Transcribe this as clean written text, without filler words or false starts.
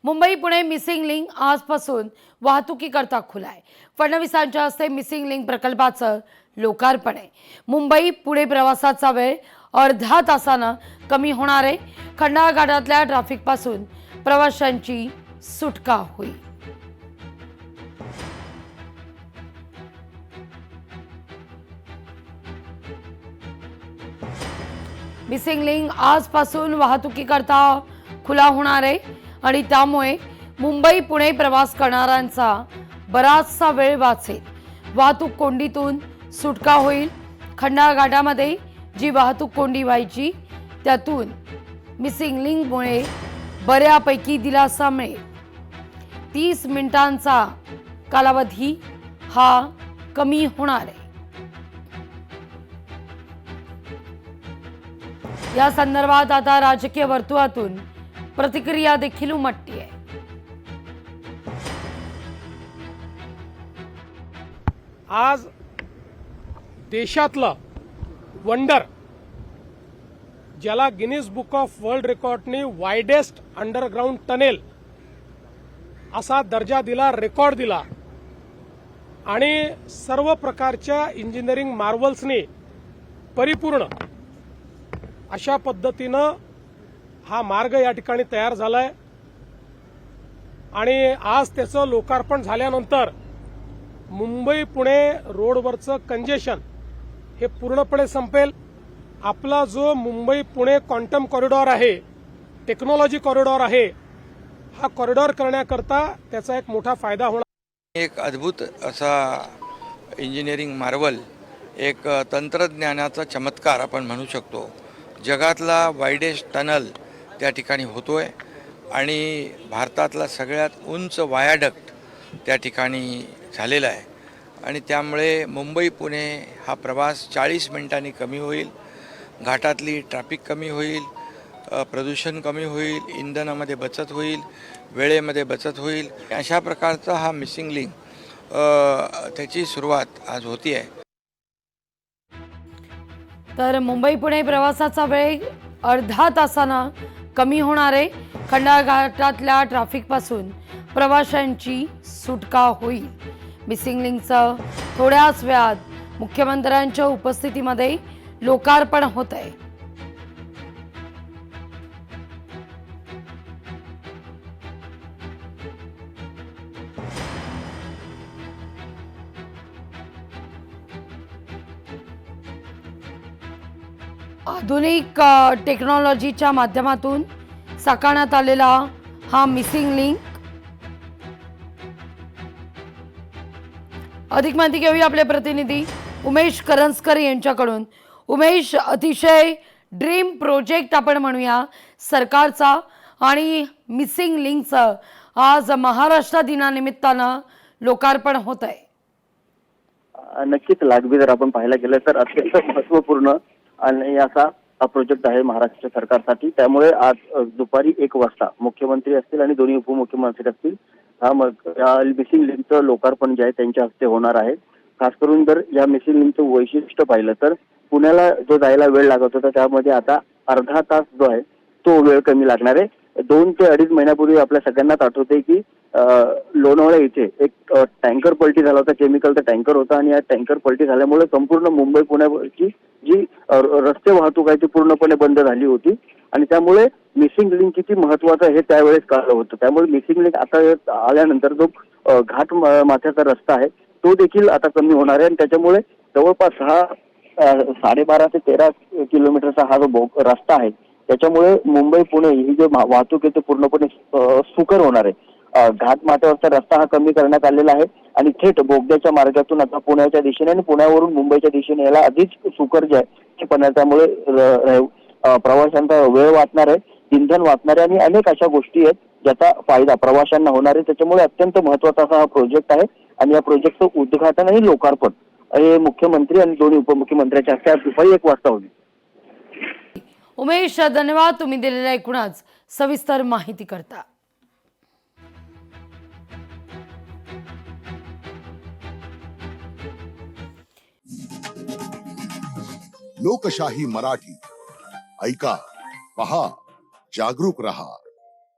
Mumbai Pune missing link आजपासून वाहतुकीकरता खुला आहे। फडणवीसांच्या हस्ते मिसिंग लिंक प्रकल्पाचं लोकार्पण आहे। मुंबई पुणे प्रवासाचा वेळ अर्धा तासानं कमी होणार आहे। खंडाळा घाटातल्या ट्रॅफिक पासून प्रवाशांची सुटका होईल। मिसिंग लिंक आजपासून वाहतुकीकरता खुला होणार आहे आणि त्यामुळे मुंबई पुणे प्रवास करणाऱ्यांचा बराचसा वेळ वाचेल। वाहतूक कोंडीतून सुटका होईल। खंडाळा घाटामध्ये जी वाहतूक कोंडी व्हायची त्यातून मिसिंग लिंकमुळे बऱ्यापैकी दिलासा मिळेल। 30 मिनिटांचा कालावधी हा कमी होणार आहे। या संदर्भात आता राजकीय वर्तुळातून प्रतिक्रिया देखील उमटली आहे। आज देशातलं वंडर ज्याला गिनीज बुक ऑफ वर्ल्ड रेकॉर्डने वाइडेस्ट अंडरग्राउंड टनेल असा दर्जा दिला, रेकॉर्ड दिला आणि सर्व प्रकारच्या इंजिनिअरिंग मार्वल्सने परिपूर्ण अशा पद्धतीनं हा मार्ग या ठिकाणी तयार झालाय आणि आज त्याचं लोकार्पण झाल्यानंतर मुंबई पुणे रोडवरचं कंजेशन हे पूर्णपणे संपेल। आपला जो मुंबई पुणे क्वांटम कॉरिडॉर आहे, टेक्नॉलॉजी कॉरिडॉर आहे, हा कॉरिडॉर करण्याकरता त्याचा एक मोठा फायदा होणार। एक अद्भुत असा इंजिनिअरिंग मार्वल, एक तंत्रज्ञानाचा चमत्कार आपण म्हणू शकतो। जगातला वाइडेस्ट टनल त्या ठिकाणी होतोय आणि भारतातला सगळ्यात उंच वायाडक्ट त्या ठिकाणी झालेला आहे आणि त्यामुळे मुंबई पुणे हा प्रवास 40 मिनिटांनी कमी होईल। घाटातली ट्रॅफिक कमी होईल, प्रदूषण कमी होईल, इंधनामध्ये बचत होईल, वेळेमध्ये बचत होईल। अशा प्रकारचा हा मिसिंग लिंक त्याची सुरुवात आज होती आहे। तर मुंबई पुणे प्रवासाचा वेळ अर्धा तासानं कमी होणार आहे। खंडाळा घाटातल्या ट्रॅफिक पासून प्रवाशांची सुटका होईल। मिसिंग लिंकचं थोड्याच वेळात मुख्यमंत्र्यांच्या उपस्थितीमध्ये लोकार्पण होत आहे। आधुनिक टेक्नॉलॉजीच्या माध्यमातून साकारण्यात आलेला हा मिसिंग लिंक। अधिक माहिती घेऊया आपले प्रतिनिधी उमेश करंजकर यांच्याकडून। उमेश, अतिशय ड्रीम प्रोजेक्ट आपण म्हणूया सरकारचा आणि मिसिंग लिंकचं आज महाराष्ट्र दिनानिमित्तानं लोकार्पण होत आहे। नक्कीच लागवी जर आपण पाहायला गेलं तर अत्यंत महत्त्वपूर्ण आणि असा हा प्रोजेक्ट आहे महाराष्ट्र सरकारसाठी। त्यामुळे आज दुपारी 1 वाजता मुख्यमंत्री असतील आणि दोन्ही उपमुख्यमंत्री असतील हा मिसिंग लिंकचं लोकार्पण जे आहे त्यांच्या हस्ते होणार आहे। खास करून जर या मिसिंग लिंकचं वैशिष्ट्य पाहिलं तर पुण्याला जो जायला वेळ लागत होता त्यामध्ये आता अर्धा तास जो आहे तो वेळ कमी लागणार आहे। 2 ते 2.5 महिन्यापूर्वी आपल्या सगळ्यांनाच आठवते की लोणावळा इथे एक टँकर पलटी झाला होता, केमिकलचा टँकर होता आणि या टँकर पलटी झाल्यामुळे संपूर्ण मुंबई पुण्याची जी रस्ते वाहतूक आहे ती पूर्णपणे बंद झाली होती आणि त्यामुळे मिसिंग लिंक किती महत्वाचं हे त्यावेळेस कळलं होतं। त्यामुळे मिसिंग लिंक आता आल्यानंतर जो घाट माथ्याचा रस्ता आहे तो देखील आता कमी होणार आहे आणि त्याच्यामुळे जवळपास हा 12.5 ते 13 किलोमीटरचा हा जो रस्ता आहे त्याच्यामुळे मुंबई पुणे ही जी वाहतूक आहे ते पूर्णपणे सुकर होणार आहे। घाट माथ्यावरचा रस्ता हा कमी करण्यात आलेला आहे आणि थेट बोगद्याच्या मार्गातून आता पुण्याच्या दिशेने आणि पुण्यावरून मुंबईच्या दिशेने याला अधिक सुकर जे आहे ते पण त्यामुळे प्रवाशांचा वेळ वाचणार आहे, इंधन वाचणार आहे आणि अनेक अशा गोष्टी आहेत ज्याचा फायदा प्रवाशांना होणार आहे। त्याच्यामुळे अत्यंत महत्त्वाचा असा हा प्रोजेक्ट आहे आणि या प्रोजेक्टचं उद्घाटन आणि लोकार्पण हे मुख्यमंत्री आणि दोन्ही उपमुख्यमंत्र्यांच्या हस्ते आज दुपारी 1 वाजता होईल। उमेश, धन्यवाद तुम्ही दिलेल्या एकूणच सविस्तर माहिती करता। लोकशाही मराठी ऐका, पहा, जागरूक रहा।